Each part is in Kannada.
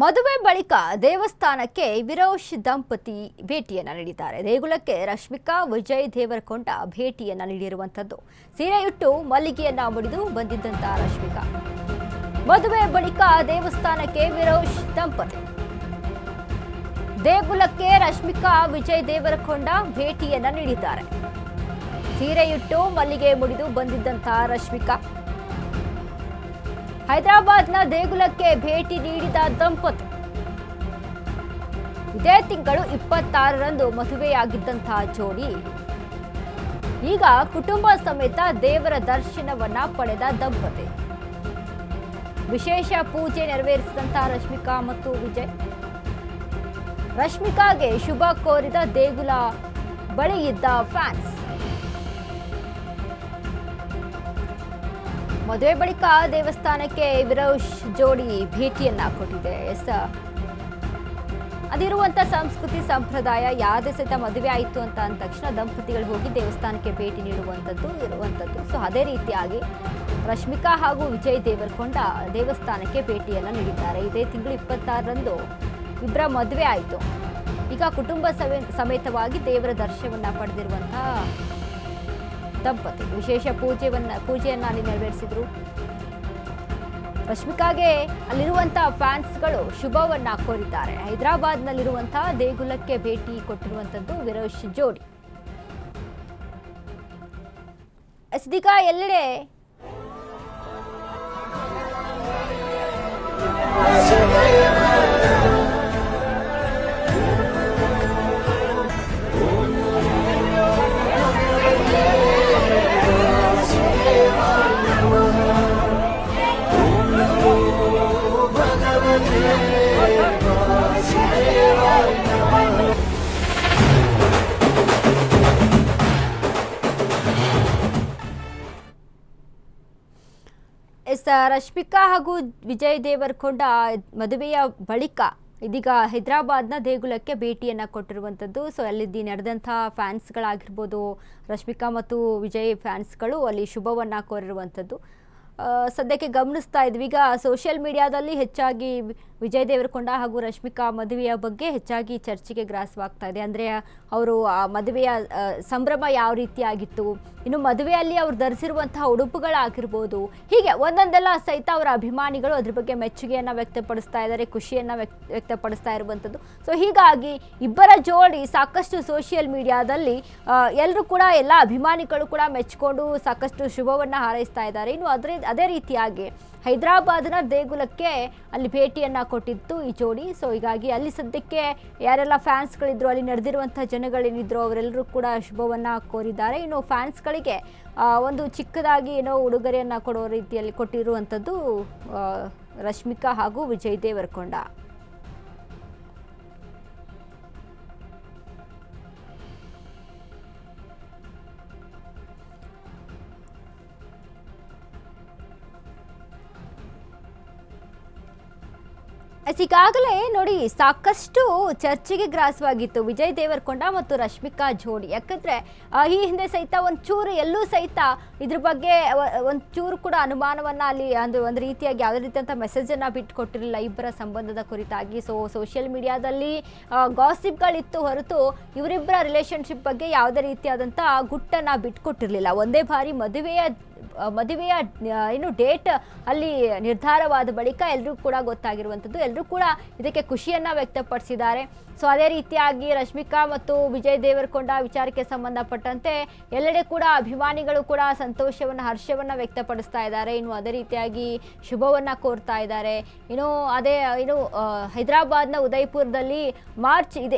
ಮದುವೆ ಬಳಿಕ ದೇವಸ್ಥಾನಕ್ಕೆ ವಿರೋಶ್ ದಂಪತಿ ಭೇಟಿಯನ್ನ ನೀಡಿದ್ದಾರೆ. ದೇಗುಲಕ್ಕೆ ರಶ್ಮಿಕಾ ವಿಜಯ್ ದೇವರಕೊಂಡ ಭೇಟಿಯನ್ನ ನೀಡಿರುವಂತದ್ದು. ಸೀರೆಯುಟ್ಟು ಮಲ್ಲಿಗೆಯನ್ನ ಮುಡಿದು ಬಂದಿದ್ದಂತ ರಶ್ಮಿಕಾ ಮದುವೆ ಬಳಿಕ ದೇವಸ್ಥಾನಕ್ಕೆ ವಿರೋಶ್ ದಂಪತಿ. ದೇಗುಲಕ್ಕೆ ರಶ್ಮಿಕಾ ವಿಜಯ್ ದೇವರಕೊಂಡ ಭೇಟಿಯನ್ನ ನೀಡಿದ್ದಾರೆ. ಸೀರೆಯುಟ್ಟು ಮಲ್ಲಿಗೆ ಮುಡಿದು ಬಂದಿದ್ದಂತ ರಶ್ಮಿಕಾ ಹೈದರಾಬಾದ್ನ ದೇಗುಲಕ್ಕೆ ಭೇಟಿ ನೀಡಿದ ದಂಪತಿ. ಇದೇ ತಿಂಗಳು 26ರಂದು ಮದುವೆಯಾಗಿದ್ದಂತಹ ಜೋಡಿ ಈಗ ಕುಟುಂಬ ಸಮೇತ ದೇವರ ದರ್ಶನವನ್ನ ಪಡೆದ ದಂಪತಿ. ವಿಶೇಷ ಪೂಜೆ ನೆರವೇರಿಸಿದಂತಹ ರಶ್ಮಿಕಾ ಮತ್ತು ವಿಜಯ್. ರಶ್ಮಿಕಾಗೆ ಶುಭ ಕೋರಿದ ದೇಗುಲ ಬಳಿ ಇದ್ದ ಫ್ಯಾನ್ಸ್. ಮದುವೆ ಬಳಿಕ ದೇವಸ್ಥಾನಕ್ಕೆ ವಿರೋಶ್ ಜೋಡಿ ಭೇಟಿಯನ್ನ ಕೊಟ್ಟಿದೆ. ಅದಿರುವಂತ ಸಂಸ್ಕೃತಿ ಸಂಪ್ರದಾಯ ಯಾವುದೇ ಸಹಿತ ಮದುವೆ ಆಯಿತು ಅಂತ ಅಂದ ತಕ್ಷಣ ದಂಪತಿಗಳು ಹೋಗಿ ದೇವಸ್ಥಾನಕ್ಕೆ ಭೇಟಿ ನೀಡುವಂಥದ್ದು ಇರುವಂಥದ್ದು. ಸೊ ಅದೇ ರೀತಿಯಾಗಿ ರಶ್ಮಿಕಾ ಹಾಗೂ ವಿಜಯ್ ದೇವರಕೊಂಡ ದೇವಸ್ಥಾನಕ್ಕೆ ಭೇಟಿಯನ್ನ ನೀಡಿದ್ದಾರೆ. ಇದೇ ತಿಂಗಳು 26ರಂದು ಇಬ್ಬರ ಮದುವೆ ಆಯಿತು. ಈಗ ಕುಟುಂಬ ಸಮೇತವಾಗಿ ದೇವರ ದರ್ಶನವನ್ನ ಪಡೆದಿರುವಂತಹ ದಂಪತಿ ವಿಶೇಷ ಪೂಜೆಯನ್ನ ಅಲ್ಲಿ ನೆರವೇರಿಸಿದ್ರು. ರಶ್ಮಿಕಾಗೆ ಅಲ್ಲಿರುವಂತಹ ಫ್ಯಾನ್ಸ್ಗಳು ಶುಭವನ್ನ ಕೋರಿದ್ದಾರೆ. ಹೈದರಾಬಾದ್ನಲ್ಲಿರುವಂತಹ ದೇಗುಲಕ್ಕೆ ಭೇಟಿ ಕೊಟ್ಟಿರುವಂತದ್ದು ವಿರೋಶ್ ಜೋಡಿ. ಇದೀಗ ಎಲ್ಲೆಡೆ ರಶ್ಮಿಕಾ ಹಾಗೂ ವಿಜಯ್ ದೇವರಕೊಂಡ ಮದುವೆಯ ಬಳಿಕ ಇದೀಗ ಹೈದರಾಬಾದ್ನ ದೇಗುಲಕ್ಕೆ ಭೇಟಿಯನ್ನ ಕೊಟ್ಟಿರುವಂಥದ್ದು. ಸೊ ಅಲ್ಲಿ ನಡೆದಂಥ ಫ್ಯಾನ್ಸ್ಗಳಾಗಿರ್ಬೋದು, ರಶ್ಮಿಕಾ ಮತ್ತು ವಿಜಯ್ ಫ್ಯಾನ್ಸ್ಗಳು ಅಲ್ಲಿ ಶುಭವನ್ನ ಕೋರಿರುವಂಥದ್ದು ಸದ್ಯಕ್ಕೆ ಗಮನಿಸ್ತಾ ಇದ್ವಿ. ಈಗ ಸೋಷಿಯಲ್ ಮೀಡಿಯಾದಲ್ಲಿ ಹೆಚ್ಚಾಗಿ ವಿಜಯ್ ದೇವರಕೊಂಡ ಹಾಗೂ ರಶ್ಮಿಕಾ ಮದುವೆಯ ಬಗ್ಗೆ ಹೆಚ್ಚಾಗಿ ಚರ್ಚೆಗೆ ಗ್ರಾಸವಾಗ್ತಾ ಇದೆ. ಅಂದರೆ ಅವರು ಆ ಮದುವೆಯ ಸಂಭ್ರಮ ಯಾವ ರೀತಿಯಾಗಿತ್ತು, ಇನ್ನು ಮದುವೆಯಲ್ಲಿ ಅವ್ರು ಧರಿಸಿರುವಂತಹ ಉಡುಪುಗಳಾಗಿರ್ಬೋದು, ಹೀಗೆ ಒಂದೊಂದೆಲ್ಲ ಸಹಿತ ಅವರ ಅಭಿಮಾನಿಗಳು ಅದ್ರ ಬಗ್ಗೆ ಮೆಚ್ಚುಗೆಯನ್ನು ವ್ಯಕ್ತಪಡಿಸ್ತಾ ಇದ್ದಾರೆ, ಖುಷಿಯನ್ನು ವ್ಯಕ್ತಪಡಿಸ್ತಾ ಇರುವಂಥದ್ದು. ಸೊ ಹೀಗಾಗಿ ಇಬ್ಬರ ಜೋಡಿ ಸಾಕಷ್ಟು ಸೋಷಿಯಲ್ ಮೀಡಿಯಾದಲ್ಲಿ ಎಲ್ಲರೂ ಕೂಡ ಎಲ್ಲ ಅಭಿಮಾನಿಗಳು ಕೂಡ ಮೆಚ್ಚಿಕೊಂಡು ಸಾಕಷ್ಟು ಶುಭವನ್ನು ಹಾರೈಸ್ತಾ ಇದ್ದಾರೆ. ಇನ್ನು ಅದೇ ರೀತಿಯಾಗಿ ಹೈದರಾಬಾದ್ನ ದೇಗುಲಕ್ಕೆ ಅಲ್ಲಿ ಭೇಟಿಯನ್ನ ಕೊಟ್ಟಿತ್ತು ಈ ಜೋಡಿ. ಸೊ ಹೀಗಾಗಿ ಅಲ್ಲಿ ಸದ್ಯಕ್ಕೆ ಯಾರೆಲ್ಲ ಫ್ಯಾನ್ಸ್ಗಳಿದ್ರು, ಅಲ್ಲಿ ನಡೆದಿರುವಂಥ ಜನಗಳೇನಿದ್ರು ಅವರೆಲ್ಲರೂ ಕೂಡ ಶುಭವನ್ನ ಕೋರಿದ್ದಾರೆ. ಇನ್ನು ಫ್ಯಾನ್ಸ್ಗಳಿಗೆ ಒಂದು ಚಿಕ್ಕದಾಗಿ ಏನೋ ಉಡುಗೊರೆಯನ್ನ ಕೊಡೋ ರೀತಿಯಲ್ಲಿ ಕೊಟ್ಟಿರುವಂಥದ್ದು ರಶ್ಮಿಕಾ ಹಾಗೂ ವಿಜಯ್ ದೇವರಕೊಂಡ. ಈಗಾಗಲೇ ನೋಡಿ ಸಾಕಷ್ಟು ಚರ್ಚೆಗೆ ಗ್ರಾಸವಾಗಿತ್ತು ವಿಜಯ್ ದೇವರಕೊಂಡ ಮತ್ತು ರಶ್ಮಿಕಾ ಜೋಡಿ. ಯಾಕಂದ್ರೆ ಈ ಹಿಂದೆ ಸಹಿತ ಒಂಚೂರು ಎಲ್ಲೂ ಸಹಿತ ಇದ್ರ ಬಗ್ಗೆ ಒಂಚೂರು ಕೂಡ ಅನುಮಾನವನ್ನ ಅಲ್ಲಿ ಒಂದು ರೀತಿಯಾಗಿ ಯಾವುದೇ ರೀತಿಯಂಥ ಮೆಸೇಜನ್ನು ಬಿಟ್ಟುಕೊಟ್ಟಿರಲಿಲ್ಲ ಇಬ್ಬರ ಸಂಬಂಧದ ಕುರಿತಾಗಿ. ಸೋಷಿಯಲ್ ಮೀಡಿಯಾದಲ್ಲಿ ಗಾಸಿಪ್ಗಳಿತ್ತು ಹೊರತು ಇವರಿಬ್ಬರ ರಿಲೇಷನ್ಶಿಪ್ ಬಗ್ಗೆ ಯಾವುದೇ ರೀತಿಯಾದಂಥ ಗುಟ್ಟನ್ನು ಬಿಟ್ಟುಕೊಟ್ಟಿರಲಿಲ್ಲ. ಒಂದೇ ಬಾರಿ ಮದುವೆಯ ಏನು ಡೇಟ್ ಅಲ್ಲಿ ನಿರ್ಧಾರವಾದ ಬಳಿಕ ಎಲ್ಲರೂ ಕೂಡ ಗೊತ್ತಾಗಿರುವಂಥದ್ದು. ಎಲ್ಲರೂ ಕೂಡ ಇದಕ್ಕೆ ಖುಷಿಯನ್ನು ವ್ಯಕ್ತಪಡಿಸಿದ್ದಾರೆ. ಸೊ ಅದೇ ರೀತಿಯಾಗಿ ರಶ್ಮಿಕಾ ಮತ್ತು ವಿಜಯ್ ದೇವರಕೊಂಡ ವಿಚಾರಕ್ಕೆ ಸಂಬಂಧಪಟ್ಟಂತೆ ಎಲ್ಲೆಡೆ ಕೂಡ ಅಭಿಮಾನಿಗಳು ಕೂಡ ಸಂತೋಷವನ್ನು ಹರ್ಷವನ್ನು ವ್ಯಕ್ತಪಡಿಸ್ತಾ ಇದ್ದಾರೆ. ಇನ್ನು ಅದೇ ರೀತಿಯಾಗಿ ಶುಭವನ್ನು ಕೋರ್ತಾ ಇದ್ದಾರೆ. ಇನ್ನು ಹೈದರಾಬಾದ್ನ ಉದಯಪುರದಲ್ಲಿ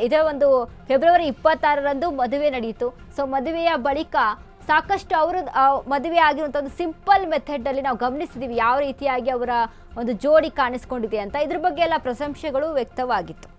ಇದೇ ಒಂದು ಫೆಬ್ರವರಿ 26ರಂದು ಮದುವೆ ನಡೆಯಿತು. ಸೊ ಮದುವೆಯ ಬಳಿಕ ಸಾಕಷ್ಟು ಅವರು ಮದುವೆ ಆಗಿರುವಂಥ ಒಂದು ಸಿಂಪಲ್ ಮೆಥಡಲ್ಲಿ ನಾವು ಗಮನಿಸಿದ್ದೀವಿ ಯಾವ ರೀತಿಯಾಗಿ ಅವರ ಒಂದು ಜೋಡಿ ಕಾಣಿಸ್ಕೊಂಡಿದೆ ಅಂತ. ಇದ್ರ ಬಗ್ಗೆ ಎಲ್ಲ ಪ್ರಶಂಸೆಗಳು ವ್ಯಕ್ತವಾಗಿತ್ತು.